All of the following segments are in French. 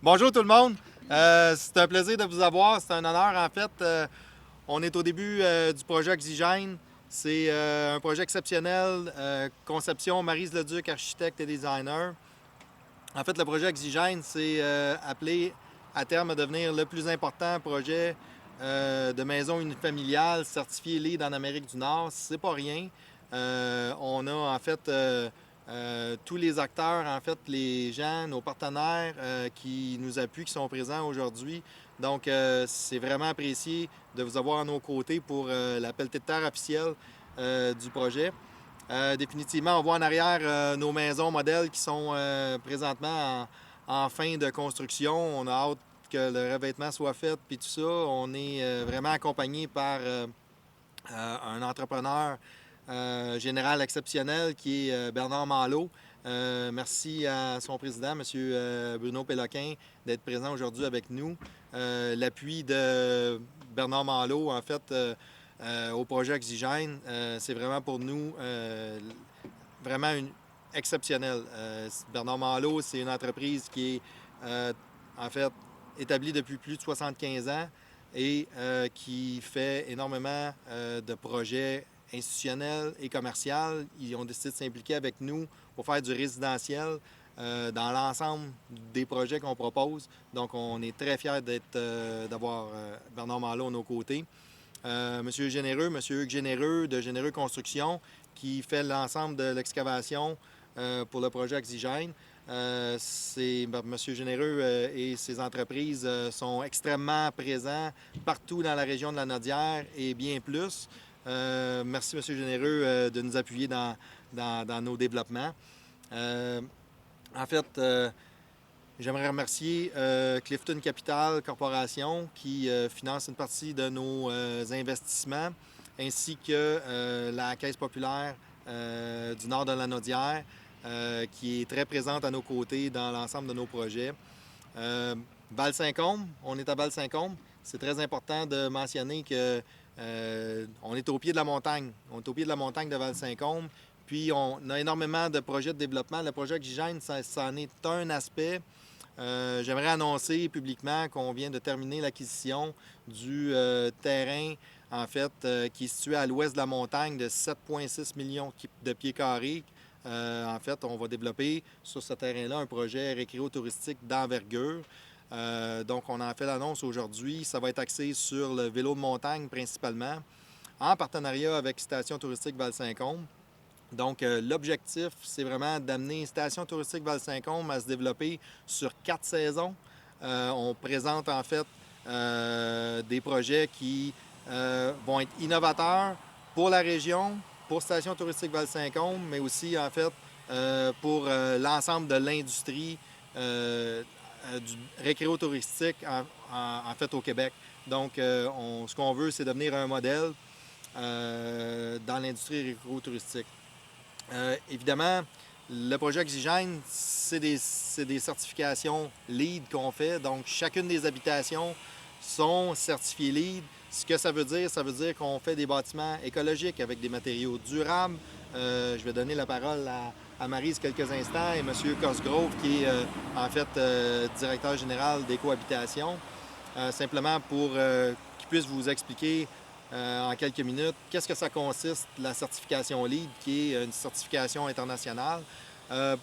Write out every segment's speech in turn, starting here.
Bonjour tout le monde. C'est un plaisir de vous avoir. C'est un honneur en fait. On est au début du projet Oxygène. C'est un projet exceptionnel. Conception Maryse Leduc, architecte et designer. En fait, le projet Oxygène, c'est appelé à terme à devenir le plus important projet de maison unifamiliale certifié LEED en Amérique du Nord. C'est pas rien. On a en fait tous les acteurs, en fait, les gens, nos partenaires qui nous appuient, qui sont présents aujourd'hui. Donc, c'est vraiment apprécié de vous avoir à nos côtés pour la pelletée de terre officielle du projet. Définitivement, on voit en arrière nos maisons modèles qui sont présentement en fin de construction. On a hâte que le revêtement soit fait, puis tout ça. On est vraiment accompagné par un entrepreneur général exceptionnel qui est Bernard Malo. Merci à son président, M. Bruno Péloquin, d'être présent aujourd'hui avec nous. L'appui de Bernard Malo, en fait, au projet Oxygène, c'est vraiment pour nous vraiment exceptionnel. Bernard Malo, c'est une entreprise qui est en fait établie depuis plus de 75 ans et qui fait énormément de projets institutionnels et commerciaux. Ils ont décidé de s'impliquer avec nous pour faire du résidentiel dans l'ensemble des projets qu'on propose. Donc, on est très fiers d'avoir Bernard Malo à nos côtés. Monsieur Généreux, Monsieur Hugues Généreux de Généreux Construction, qui fait l'ensemble de l'excavation pour le projet Oxygène. Monsieur Généreux et ses entreprises sont extrêmement présents partout dans la région de la Nodière et bien plus. Merci, Monsieur Généreux, de nous appuyer dans nos développements. En fait, j'aimerais remercier Clifton Capital Corporation qui finance une partie de nos investissements, ainsi que la Caisse populaire du nord de la Nodière, qui est très présente à nos côtés dans l'ensemble de nos projets. Val-Saint-Côme, on est à Val-Saint-Côme. C'est très important de mentionner que on est au pied de la montagne. On est au pied de la montagne de Val-Saint-Côme. Puis on a énormément de projets de développement. Le projet Oxygène, ça en est un aspect. J'aimerais annoncer publiquement qu'on vient de terminer l'acquisition du terrain, en fait, qui est situé à l'ouest de la montagne de 7,6 millions de pieds carrés. En fait, on va développer sur ce terrain-là un projet récréo-touristique d'envergure. Donc, on en fait l'annonce aujourd'hui. Ça va être axé sur le vélo de montagne principalement, en partenariat avec Station touristique Val-Saint-Côme. Donc, l'objectif, c'est vraiment d'amener Station touristique Val-Saint-Côme à se développer sur 4 saisons. On présente en fait des projets qui vont être innovateurs pour la région, pour Station touristique Val-Saint-Côme, mais aussi en fait pour l'ensemble de l'industrie du récréo-touristique en fait au Québec. Donc, ce qu'on veut, c'est devenir un modèle dans l'industrie récréo-touristique. Évidemment, le projet Oxygène, c'est des certifications LEED qu'on fait. Donc, chacune des habitations sont certifiées LEED. Ce que ça veut dire qu'on fait des bâtiments écologiques avec des matériaux durables. Je vais donner la parole à Maryse quelques instants et M. Cosgrove, qui est en fait directeur général d'Écohabitation, simplement pour qu'il puisse vous expliquer en quelques minutes qu'est-ce que ça consiste, la certification LEED, qui est une certification internationale. Je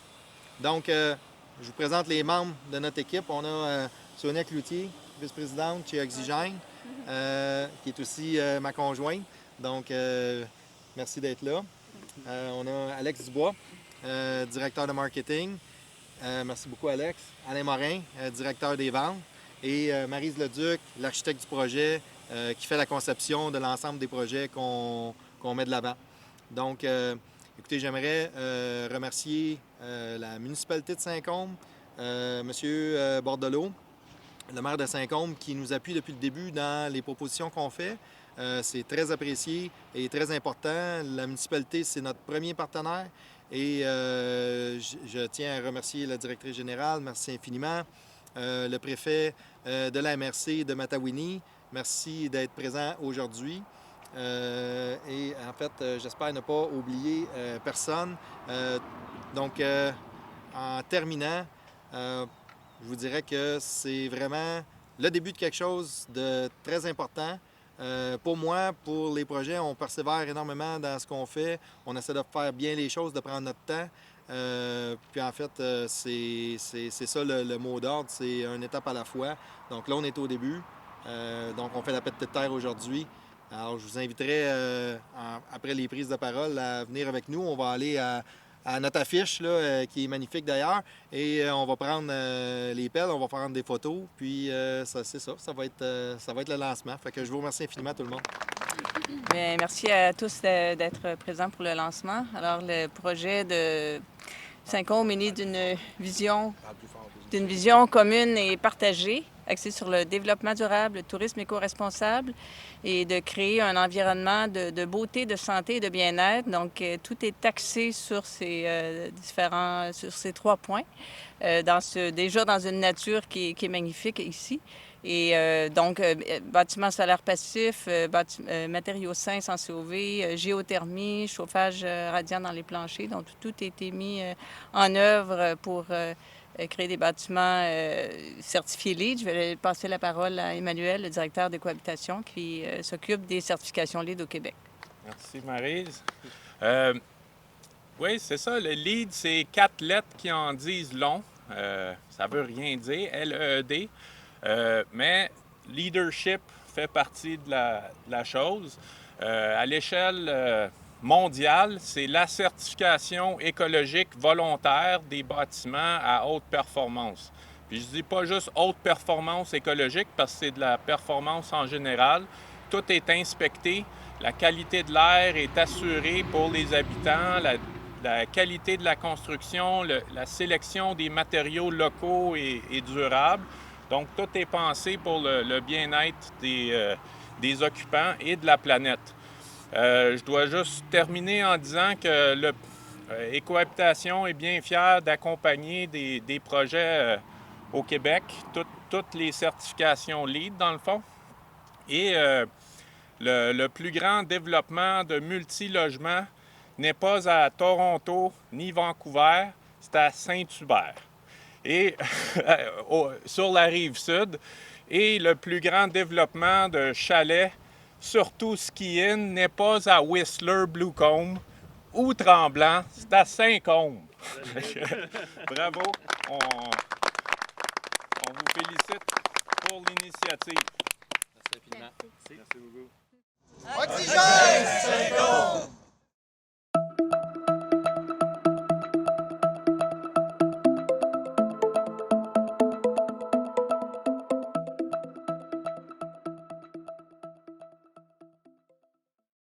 vous présente les membres de notre équipe. On a Sonia Cloutier, vice-présidente chez Oxygène, qui est aussi ma conjointe. Donc, merci d'être là. On a Alex Dubois, directeur de marketing. Merci beaucoup, Alex. Alain Morin, directeur des ventes. Et Maryse Leduc, l'architecte du projet, qui fait la conception de l'ensemble des projets qu'on met de l'avant. Donc, écoutez, j'aimerais remercier la municipalité de Saint-Côme, M. Bordelot, le maire de Saint-Côme, qui nous appuie depuis le début dans les propositions qu'on fait. C'est très apprécié et très important. La municipalité, c'est notre premier partenaire. Et je tiens à remercier la directrice générale, merci infiniment, le préfet de la MRC de Matawini, merci d'être présent aujourd'hui. Et en fait, j'espère ne pas oublier personne. Donc, en terminant, je vous dirais que c'est vraiment le début de quelque chose de très important. Pour moi, pour les projets, on persévère énormément dans ce qu'on fait. On essaie de faire bien les choses, de prendre notre temps. Puis en fait, c'est ça le mot d'ordre, c'est une étape à la fois. Donc là, on est au début. Donc on fait la petite terre aujourd'hui. Alors je vous inviterai, après les prises de parole, à venir avec nous. On va aller à notre affiche, là, qui est magnifique d'ailleurs, et on va prendre les pelles, on va prendre des photos, puis c'est ça, ça va être le lancement. Fait que je vous remercie infiniment tout le monde. Bien, merci à tous d'être présents pour le lancement. Alors, le projet de Syncom est né d'une vision commune et partagée, axée sur le développement durable, le tourisme éco-responsable et de créer un environnement de beauté, de santé et de bien-être. Donc, tout est axé sur ces sur ces 3 points, déjà dans une nature qui est magnifique ici. Et bâtiments solaires passifs, matériaux sains sans COV, géothermie, chauffage radiant dans les planchers. Donc, tout a été mis en œuvre pour créer des bâtiments certifiés LEED. Je vais passer la parole à Emmanuel, le directeur de cohabitation, qui s'occupe des certifications LEED au Québec. Merci, Maryse. Oui, c'est ça. Le LEED, c'est 4 lettres qui en disent long. Ça veut rien dire, L-E-E-D. Mais leadership fait partie de la chose. À l'échelle mondiale, c'est la certification écologique volontaire des bâtiments à haute performance. Puis je dis pas juste haute performance écologique parce que c'est de la performance en général. Tout est inspecté, la qualité de l'air est assurée pour les habitants, la qualité de la construction, la sélection des matériaux locaux et durables. Donc, tout est pensé pour le bien-être des occupants et de la planète. Je dois juste terminer en disant que Écohabitation est bien fier d'accompagner des projets au Québec, toutes les certifications LEED dans le fond. Et le plus grand développement de multi-logements n'est pas à Toronto ni Vancouver, c'est à Saint-Hubert. Et sur la rive sud, et le plus grand développement de chalets, surtout ski-in, n'est pas à Whistler, Bluecombe ou Tremblant, c'est à Saint-Côme. Bravo, on vous félicite pour l'initiative. Merci infiniment. Merci beaucoup. Oxygène, Syncom!